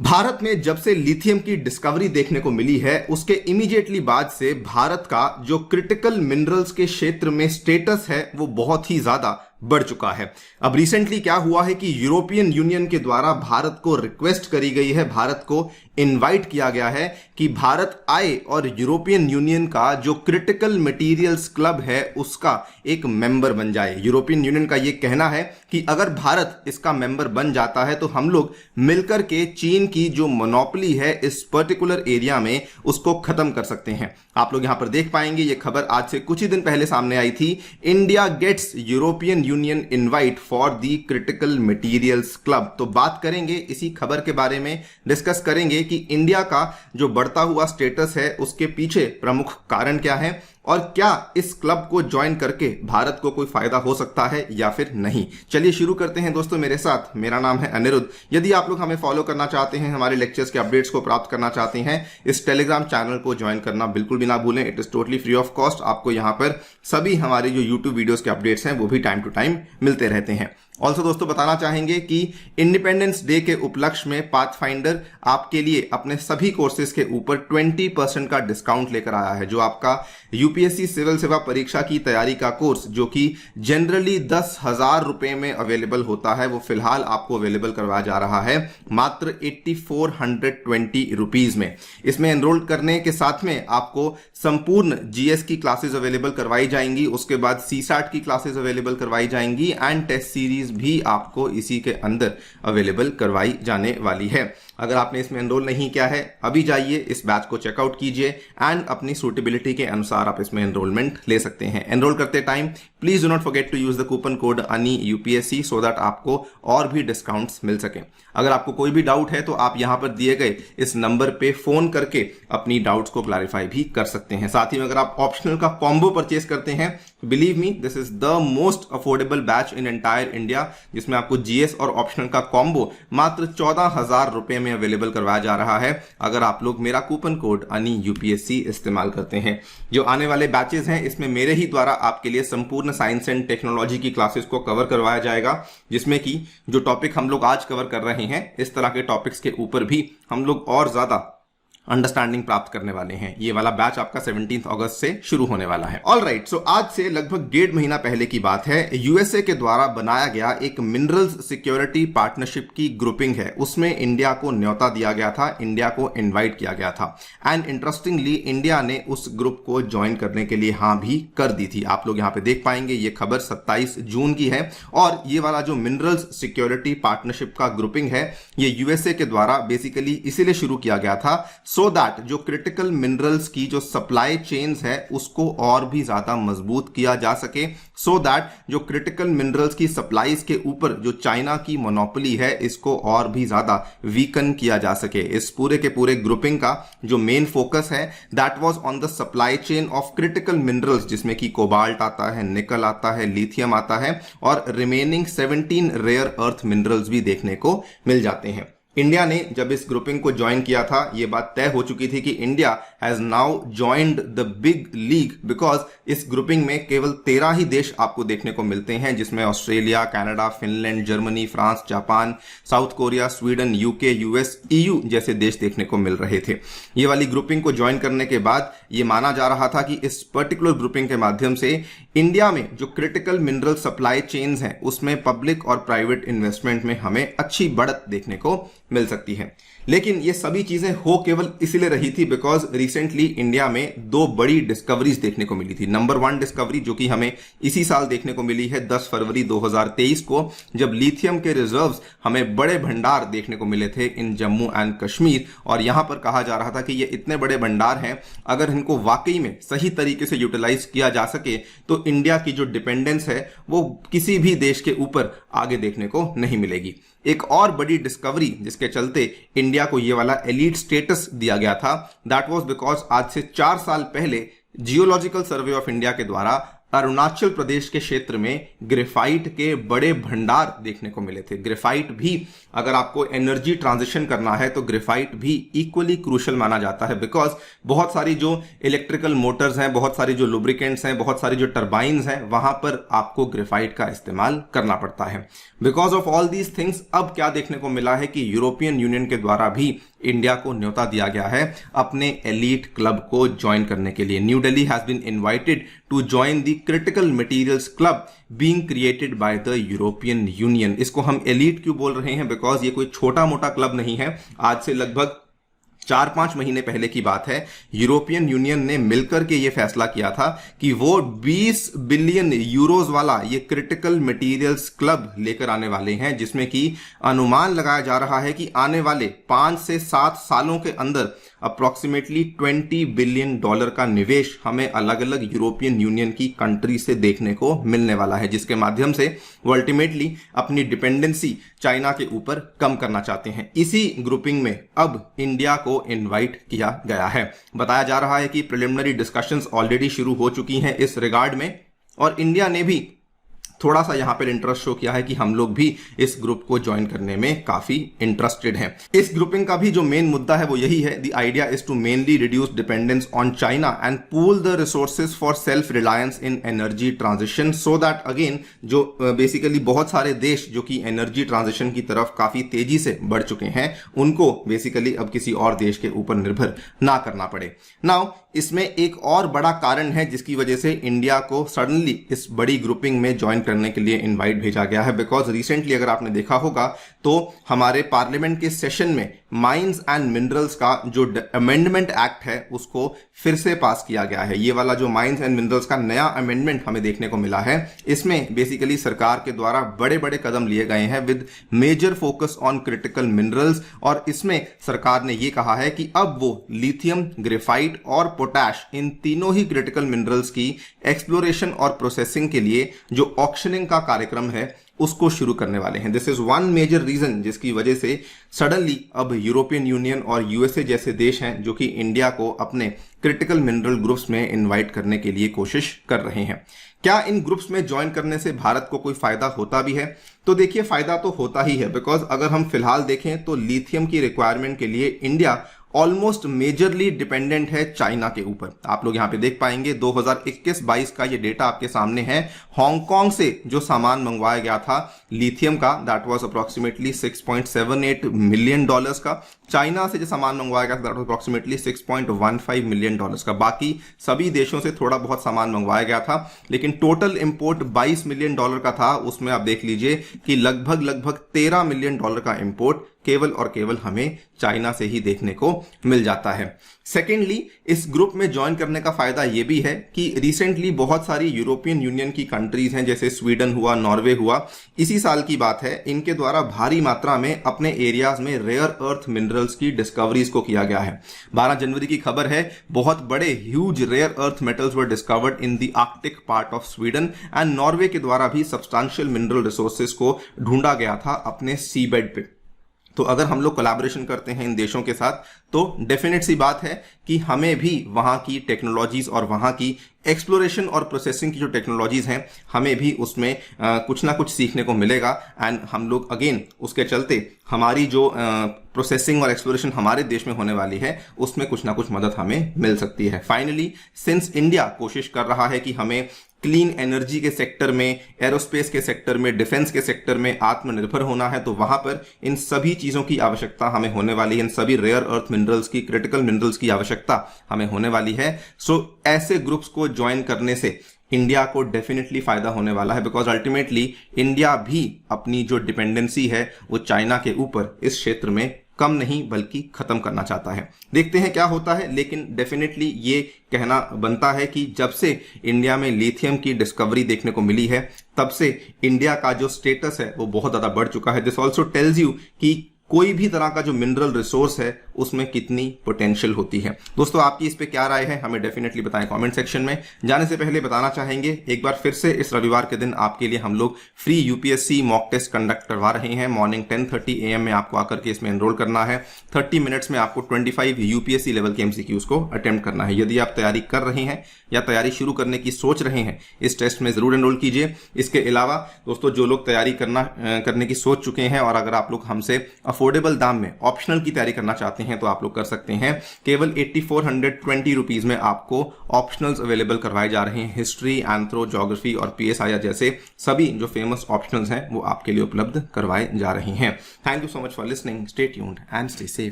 भारत में जब से लिथियम की डिस्कवरी देखने को मिली है उसके इमीडिएटली बाद से भारत का जो क्रिटिकल मिनरल्स के क्षेत्र में स्टेटस है वो बहुत ही ज्यादा बढ़ चुका है। अब रिसेंटली क्या हुआ है कि यूरोपियन यूनियन के द्वारा भारत को रिक्वेस्ट करी गई है, भारत को इनवाइट किया गया है कि भारत आए और यूरोपियन यूनियन का जो क्रिटिकल मटेरियल्स क्लब है उसका एक मेंबर बन जाए। यूरोपियन यूनियन का यह कहना है कि अगर भारत इसका मेंबर बन जाता है तो हम लोग मिलकर के चीन की जो मोनोपोली है इस पर्टिकुलर एरिया में उसको खत्म कर सकते हैं। आप लोग यहां पर देख पाएंगे, यह खबर आज से कुछ ही दिन पहले सामने आई थी। India gets European Union invite for the critical materials club. तो बात करेंगे इसी खबर के बारे में, डिस्कस करेंगे कि इंडिया का जो बढ़ता हुआ स्टेटस है उसके पीछे प्रमुख कारण क्या है और क्या इस क्लब को ज्वाइन करके भारत को कोई फायदा हो सकता है या फिर नहीं। चलिए शुरू करते हैं दोस्तों मेरे साथ। मेरा नाम है अनिरुद्ध। यदि आप लोग हमें फॉलो करना चाहते हैं, हमारे लेक्चर्स के अपडेट्स को प्राप्त करना चाहते हैं, इस टेलीग्राम चैनल को ज्वाइन करना बिल्कुल भी ना भूलें। It is totally free of cost. आपको यहां पर सभी हमारे जो यूट्यूब वीडियोस के अपडेट्स हैं वो भी टाइम टू टाइम मिलते रहते हैं। ऑल्सो दोस्तों बताना चाहेंगे कि इंडिपेंडेंस डे के उपलक्ष्य में पाथफाइंडर आपके लिए अपने सभी कोर्सेज के ऊपर 20% का डिस्काउंट लेकर आया है। जो आपका यूपीएससी सिविल सेवा परीक्षा की तैयारी का कोर्स जो कि जनरली 10,000 रुपए में अवेलेबल होता है वो फिलहाल आपको अवेलेबल करवाया जा रहा है मात्र 8420 रुपीज में। इसमें एनरोल करने के साथ में आपको संपूर्ण जीएस की क्लासेस अवेलेबल करवाई जाएंगी, उसके बाद सीसैट की क्लासेस अवेलेबल करवाई जाएंगी एंड टेस्ट सीरीज भी आपको इसी के अंदर अवेलेबल करवाई जाने वाली है। अगर आपने इसमें एनरोल नहीं किया है अभी जाइए इस बैच को चेकआउट कीजिए एंड अपनी सूटेबिलिटी के अनुसार आप इसमें एनरोलमेंट ले सकते हैं। एनरोल करते time please do not forget to use the coupon code अनि यूपीएससी सो दैट आपको और भी डिस्काउंट्स मिल सके। अगर आपको कोई भी डाउट है तो आप यहां पर दिए गए इस नंबर पे फोन करके अपनी डाउट्स को क्लैरिफाई भी कर सकते हैं। साथ ही में अगर आप ऑप्शनल का कॉम्बो परचेस करते हैं, believe me this is the most affordable batch in entire India, जिसमें आपको जीएस और ऑप्शनल का कॉम्बो मात्र 14,000 रुपए में अवेलेबल करवाया जा रहा है अगर आप लोग मेरा कूपन कोड अनि यूपीएससी इस्तेमाल करते हैं। जो आने वाले बैचेस हैं इसमें मेरे ही द्वारा आपके लिए संपूर्ण साइंस एंड टेक्नोलॉजी की क्लासेस को कवर करवाया जाएगा, जिसमें कि जो टॉपिक हम लोग आज कवर कर रहे हैं इस तरह के टॉपिक्स के ऊपर भी हम लोग और ज्यादा अंडरस्टैंडिंग प्राप्त करने वाले हैं। ये वाला बैच आपका 17 अगस्त से शुरू होने वाला है। ऑल राइट, सो आज से लगभग 1.5 महीना पहले की बात है। यूएसए के द्वारा बनाया गया एक मिनरल्स सिक्योरिटी पार्टनरशिप की ग्रुपिंग है, उसमें इंडिया को न्योता दिया गया था, इंडिया को इनवाइट किया गया था एंड इंटरेस्टिंगली इंडिया ने उस ग्रुप को ज्वाइन करने के लिए हाँ भी कर दी थी। आप लोग यहाँ पे देख पाएंगे ये खबर 27 जून की है और ये वाला जो मिनरल्स सिक्योरिटी पार्टनरशिप का ग्रुपिंग है ये यूएसए के द्वारा बेसिकली इसीलिए शुरू किया गया था सो दैट जो क्रिटिकल मिनरल्स की जो सप्लाई चेन्स है उसको और भी ज्यादा मजबूत किया जा सके, सो दैट जो क्रिटिकल मिनरल्स की सप्लाईज के ऊपर जो चाइना की मोनोपोली है इसको और भी ज्यादा वीकन किया जा सके। इस पूरे के पूरे ग्रुपिंग का जो मेन फोकस है that was on the supply chain of critical minerals, जिसमें कि कोबाल्ट आता है, निकल आता है, लिथियम आता है और रिमेनिंग 17 रेयर अर्थ मिनरल्स भी देखने को मिल जाते हैं। इंडिया ने जब इस ग्रुपिंग को ज्वाइन किया था ये बात तय हो चुकी थी कि India has now joined the big league, because इस ग्रुपिंग में केवल 13 ही देश आपको देखने को मिलते हैं, जिसमें Australia, Canada, Finland, Germany, France, Japan, south Korea, Sweden, UK, US, EU जैसे देश देखने को मिल रहे थे। ये वाली ग्रुपिंग को ज्वाइन करने के बाद ये माना जा रहा था कि इस पर्टिकुलर ग्रुपिंग के माध्यम से इंडिया में जो क्रिटिकल मिनरल सप्लाई चेन्स हैं उसमें पब्लिक और प्राइवेट इन्वेस्टमेंट में हमें अच्छी बढ़त देखने को मिल सकती है। लेकिन ये सभी चीजें हो केवल इसलिए रही थी बिकॉज रिसेंटली इंडिया में 2 बड़ी डिस्कवरीज देखने को मिली थी। नंबर 1 डिस्कवरी जो कि हमें इसी साल देखने को मिली है 10 फरवरी 2023 को, जब लिथियम के रिजर्व्स हमें बड़े भंडार देखने को मिले थे इन जम्मू एंड कश्मीर। और यहां पर कहा जा रहा था कि ये इतने बड़े भंडार हैं, अगर इनको वाकई में सही तरीके से यूटिलाइज किया जा सके तो इंडिया की जो डिपेंडेंस है वो किसी भी देश के ऊपर आगे देखने को नहीं मिलेगी। एक और बड़ी डिस्कवरी जिसके चलते इंडिया को ये वाला एलीट स्टेटस दिया गया था दैट वाज बिकॉज आज से 4 साल पहले जियोलॉजिकल सर्वे ऑफ इंडिया के द्वारा अरुणाचल प्रदेश के क्षेत्र में ग्रेफाइट के बड़े भंडार देखने को मिले थे। ग्रेफाइट भी, अगर आपको एनर्जी ट्रांजिशन करना है तो ग्रेफाइट भी इक्वली क्रूशल माना जाता है, बिकॉज बहुत सारी जो इलेक्ट्रिकल मोटर्स हैं, बहुत सारी जो लुब्रिकेंट्स हैं, बहुत सारी जो टर्बाइन्स हैं, वहां पर आपको ग्रेफाइट का इस्तेमाल करना पड़ता है। Because of all these things अब क्या देखने को मिला है कि यूरोपियन यूनियन के द्वारा भी इंडिया को न्योता दिया गया है अपने एलीट क्लब को ज्वाइन करने के लिए। New Delhi has been invited to join the critical materials club being created by the European Union. इसको हम एलीट क्यों बोल रहे हैं? बिकॉज ये कोई छोटा मोटा क्लब नहीं है। आज से लगभग 4-5 महीने पहले की बात है, यूरोपियन यूनियन ने मिलकर के ये फैसला किया था कि वो 20 बिलियन यूरोज वाला ये क्रिटिकल मटेरियल्स क्लब लेकर आने वाले हैं, जिसमें कि अनुमान लगाया जा रहा है कि आने वाले 5 से 7 सालों के अंदर अप्रोक्सीमेटली $20 बिलियन का निवेश हमें अलग अलग यूरोपियन यूनियन की कंट्री से देखने को मिलने वाला है, जिसके माध्यम से वो अल्टीमेटली अपनी डिपेंडेंसी चाइना के ऊपर कम करना चाहते हैं। इसी ग्रुपिंग में अब इंडिया को इनवाइट किया गया है। बताया जा रहा है कि प्रिलिमिनरी डिस्कशंस ऑलरेडी शुरू हो चुकी हैं इस रिगार्ड में, और इंडिया ने भी थोड़ा सा यहां पर इंटरेस्ट शो किया है कि हम लोग भी इस ग्रुप को ज्वाइन करने में काफी इंटरेस्टेड हैं। इस ग्रुपिंग का भी जो मेन मुद्दा है वो यही है, the idea is to mainly reduce dependence on China and pool the resources for self reliance in energy transition, so that again जो बेसिकली बहुत सारे देश जो कि एनर्जी ट्रांजिशन की तरफ काफी तेजी से बढ़ चुके हैं, उनको बेसिकली अब किसी और देश के ऊपर निर्भर ना करना पड़े। नाउ इसमें एक और बड़ा कारण है जिसकी वजह से इंडिया को सडनली इस बड़ी ग्रुपिंग में ज्वाइन करने के लिए इनवाइट भेजा गया है। बिकॉज रिसेंटली अगर आपने देखा होगा तो हमारे पार्लियामेंट के सेशन में माइंस एंड मिनरल्स का जो अमेंडमेंट एक्ट है उसको फिर से पास किया गया है। ये वाला जो माइंस एंड मिनरल्स का नया अमेंडमेंट हमें देखने को मिला है, इसमें बेसिकली सरकार के द्वारा बड़े बड़े कदम लिए गए हैं with major focus on critical minerals, और इसमें सरकार ने ये कहा है कि अब वो लिथियम, ग्रेफाइट और पोटैश, इन तीनों ही क्रिटिकल मिनरल्स की एक्सप्लोरेशन और प्रोसेसिंग के लिए जो ऑक्शनिंग का कार्यक्रम है उसको शुरू करने वाले हैं। This is one major reason जिसकी वजह से सडनली अब यूरोपियन यूनियन और यूएसए जैसे देश हैं जो कि इंडिया को अपने क्रिटिकल मिनरल ग्रुप्स में इनवाइट करने के लिए कोशिश कर रहे हैं। क्या इन ग्रुप्स में ज्वाइन करने से भारत को कोई फायदा होता भी है? तो देखिए, फायदा तो होता ही है, बिकॉज अगर हम फिलहाल देखें तो लिथियम की रिक्वायरमेंट के लिए इंडिया ऑलमोस्ट मेजरली डिपेंडेंट है चाइना के ऊपर। आप लोग यहां पे देख पाएंगे 2021-22 का ये डेटा आपके सामने है। हांगकांग से जो सामान मंगवाया गया था लिथियम का, दैट वाज अप्रोक्सीमेटली $6.78 मिलियन का। चाइना से जो सामान मंगवाया गया था दैट वाज अप्रोक्सीमेटली $6.15 मिलियन का। बाकी सभी देशों से थोड़ा बहुत सामान मंगवाया गया था, लेकिन टोटल इंपोर्ट $22 मिलियन का था। उसमें आप देख लीजिए कि लगभग $13 मिलियन का इंपोर्ट केवल और केवल हमें चाइना से ही देखने को मिल जाता है। सेकेंडली, इस ग्रुप में ज्वाइन करने का फायदा यह भी है कि रिसेंटली बहुत सारी यूरोपियन यूनियन की कंट्रीज हैं, जैसे स्वीडन हुआ, नॉर्वे हुआ, इसी साल की बात है, इनके द्वारा भारी मात्रा में अपने एरियाज में रेयर अर्थ मिनरल्स की डिस्कवरीज को किया गया है। 12 जनवरी की खबर है, बहुत बड़े huge rare earth metals were discovered in the Arctic part of Sweden and Norway के द्वारा भी सब्सटेंशियल मिनरल रिसोर्सेज को ढूंढा गया था अपने सी बेड पे। तो अगर हम लोग कोलैबोरेशन करते हैं इन देशों के साथ तो डेफिनेट सी बात है कि हमें भी वहां की टेक्नोलॉजीज और वहां की एक्सप्लोरेशन और प्रोसेसिंग की जो टेक्नोलॉजीज हैं हमें भी उसमें कुछ ना कुछ सीखने को मिलेगा। एंड हम लोग अगेन उसके चलते हमारी जो प्रोसेसिंग और एक्सप्लोरेशन हमारे देश में होने वाली है उसमें कुछ ना कुछ मदद हमें मिल सकती है। फाइनली, सिंस इंडिया कोशिश कर रहा है कि हमें क्लीन एनर्जी के सेक्टर में, एरोस्पेस के सेक्टर में, डिफेंस के सेक्टर में आत्मनिर्भर होना है, तो वहां पर इन सभी चीजों की आवश्यकता हमें होने वाली है। इन सभी रेयर अर्थ मिनरल्स की, क्रिटिकल मिनरल्स की आवश्यकता हमें होने वाली है। सो ऐसे ग्रुप्स को ज्वाइन करने से इंडिया को डेफिनेटली फायदा होने वाला है, बिकॉज अल्टीमेटली इंडिया भी अपनी जो डिपेंडेंसी है वो चाइना के ऊपर इस क्षेत्र में कम नहीं बल्कि खत्म करना चाहता है। देखते हैं क्या होता है, लेकिन डेफिनेटली ये कहना बनता है कि जब से इंडिया में लिथियम की डिस्कवरी देखने को मिली है तब से इंडिया का जो स्टेटस है वो बहुत ज्यादा बढ़ चुका है। दिस ऑल्सो टेल्स यू कि कोई भी तरह का जो मिनरल रिसोर्स है उसमें कितनी पोटेंशियल होती है। दोस्तों आपकी इस पे क्या राय है हमें डेफिनेटली बताएं कमेंट सेक्शन में। जाने से पहले बताना चाहेंगे एक बार फिर से इस रविवार के दिन आपके लिए हम लोग free UPSC mock test conduct करवा रहे हैं। मॉर्निंग 10:30 AM में आपको आकर के इसमें एनरोल करना है। 30 मिनट्स में आपको 25 यूपीएससी लेवल के एमसीक्यूज को अटेम्प्ट करना है। यदि आप तैयारी कर रहे हैं या तैयारी शुरू करने की सोच रहे हैं इस टेस्ट में जरूर एनरोल कीजिए। इसके अलावा दोस्तों जो लोग तैयारी करने की सोच चुके हैं और अगर आप लोग हमसे अफोर्डेबल दाम में ऑप्शनल की तैयारी करना चाहते हैं तो आप लोग कर सकते हैं। केवल 8420 रुपीज में आपको ऑप्शनल्स अवेलेबल करवाए जा रहे हैं। हिस्ट्री, एंथ्रो, ज्योग्राफी और पीएसआईआर जैसे सभी जो फेमस ऑप्शनल्स हैं वो आपके लिए उपलब्ध करवाए जा रहे हैं। Thank you so much for listening. Stay tuned and stay safe.